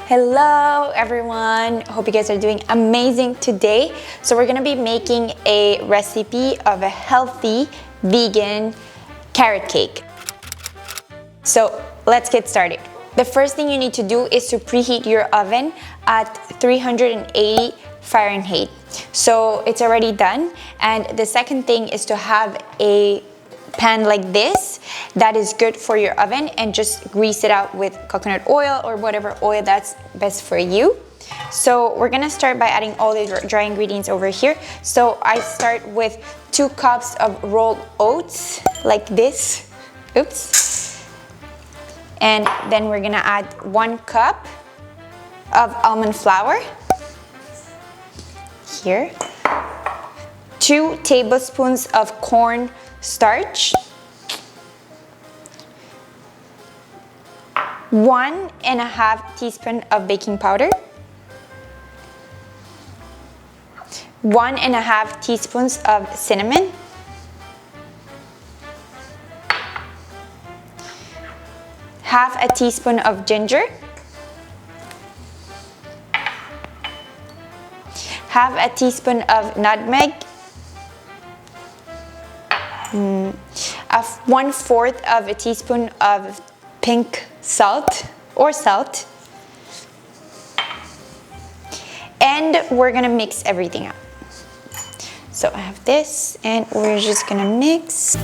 Hello everyone, hope you guys are doing amazing today. So we're gonna be making a recipe of a healthy vegan carrot cake. So let's get started. The first thing you need to do is to preheat your oven at 380 Fahrenheit. So it's already done. And the second thing is to have a pan like this that is good for your oven, and just grease it out with coconut oil or whatever oil that's best for you. So we're gonna start by adding all the dry ingredients over here. So I start with 2 cups of rolled oats like this. Oops. And then we're gonna add 1 cup of almond flour here, 2 tablespoons of corn starch, 1.5 teaspoon of baking powder, 1.5 teaspoons of cinnamon, half a teaspoon of ginger, half a teaspoon of nutmeg, 1/4 of a teaspoon of pink salt or salt, and we're gonna mix everything up. So I have this, and we're just gonna mix.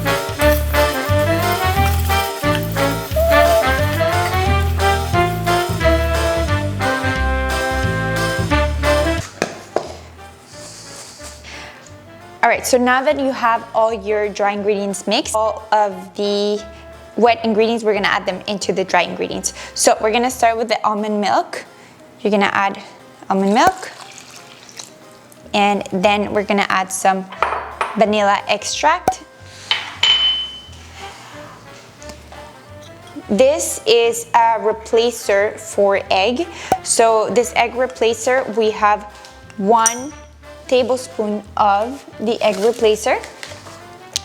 Alright, so now that you have all your dry ingredients mixed, all of the wet ingredients, we're gonna add them into the dry ingredients. So we're gonna start with the almond milk. You're gonna add almond milk, and then we're gonna add some vanilla extract. This is a replacer for egg. So this egg replacer, we have 1 tablespoon of the egg replacer,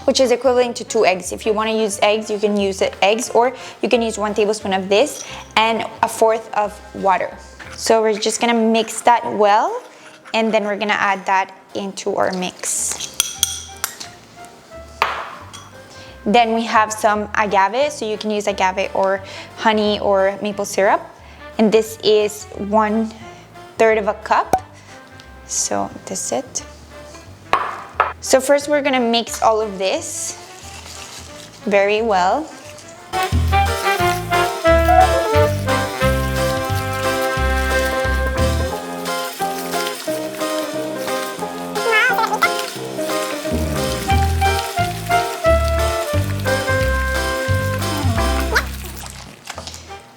which is equivalent to 2 eggs. If you want to use eggs, you can use eggs, or you can use 1 tablespoon of this and 1/4 of water. So we're just gonna mix that well, and then we're gonna add that into our mix. Then we have some agave, so you can use agave or honey or maple syrup, and this is 1/3 of a cup. So this is it. So first we're gonna mix all of this very well.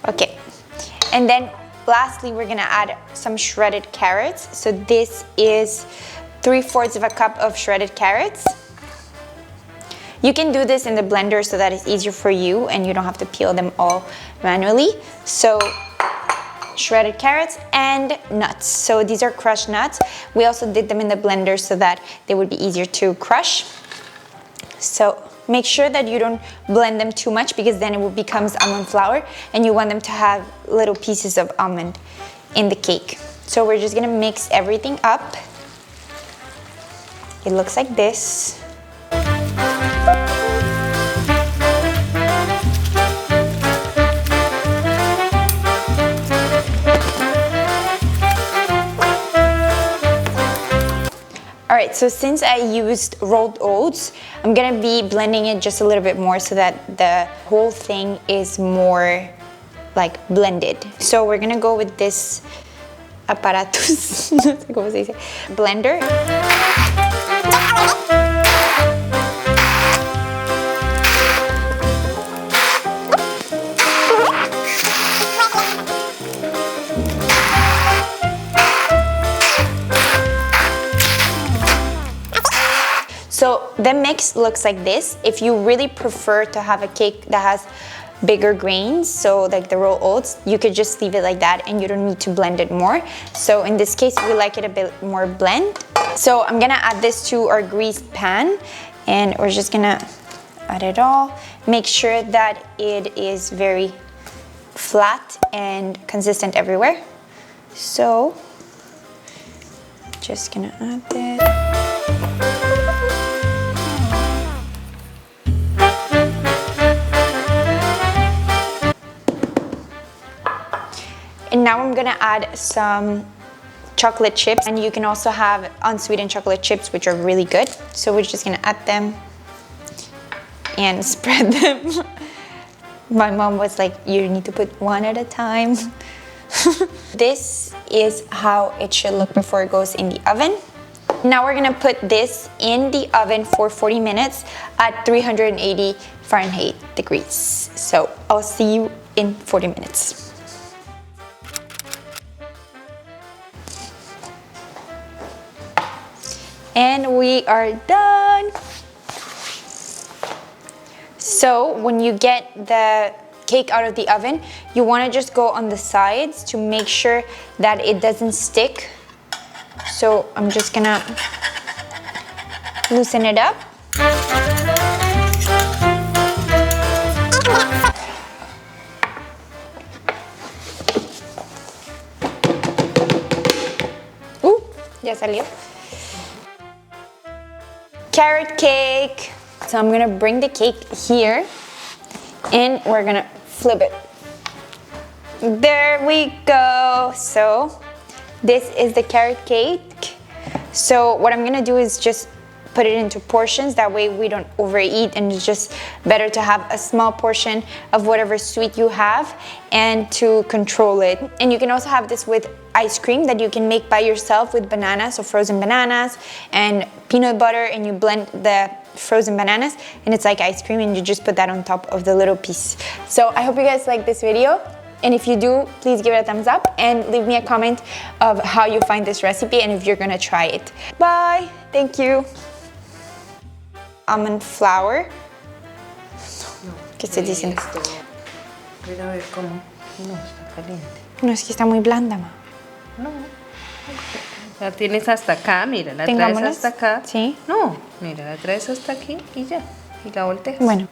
Okay, and then lastly, we're gonna add some shredded carrots. So this is 3/4 of a cup of shredded carrots. You can do this in the blender so that it's easier for you and you don't have to peel them all manually. So shredded carrots and nuts. So these are crushed nuts. We also did them in the blender so that they would be easier to crush. So make sure that you don't blend them too much, because then it becomes almond flour, and you want them to have little pieces of almond in the cake. So we're just gonna mix everything up. It looks like this. Alright, so since I used rolled oats, I'm gonna be blending it just a little bit more so that the whole thing is more like blended. So we're gonna go with this aparatus, no sé cómo se dice, blender. So the mix looks like this. If you really prefer to have a cake that has bigger grains, so like the rolled oats, you could just leave it like that and you don't need to blend it more. So in this case, we like it a bit more blend. So I'm gonna add this to our greased pan, and we're just gonna add it all. Make sure that it is very flat and consistent everywhere. So, just gonna add this. And now I'm gonna add some chocolate chips, and you can also have unsweetened chocolate chips, which are really good. So we're just gonna add them and spread them. My mom was like, you need to put one at a time. This is how it should look before it goes in the oven. Now we're gonna put this in the oven for 40 minutes at 380 Fahrenheit degrees. So I'll see you in 40 minutes. And we are done. So when you get the cake out of the oven, you want to just go on the sides to make sure that it doesn't stick. So I'm just gonna loosen it up. Ya salió. Carrot cake. So I'm gonna bring the cake here and we're gonna flip it. There we go. So this is the carrot cake. So what I'm gonna do is just put it into portions. That way we don't overeat, and it's just better to have a small portion of whatever sweet you have and to control it. And you can also have this with ice cream that you can make by yourself with bananas, so frozen bananas and peanut butter, and you blend the frozen bananas and it's like ice cream, and you just put that on top of the little piece. So I hope you guys like this video, and if you do, please give it a thumbs up and leave me a comment of how you find this recipe and if you're gonna try it. Bye, thank you. Almond flour. ¿Qué estás diciendo? Mira a ver cómo. No, está caliente. No, es que está muy blanda, ma. No. La tienes hasta acá, mira, la traes Tengámonos. hasta acá. Sí. No, mira, la traes hasta aquí y ya. Y la volteas. Bueno.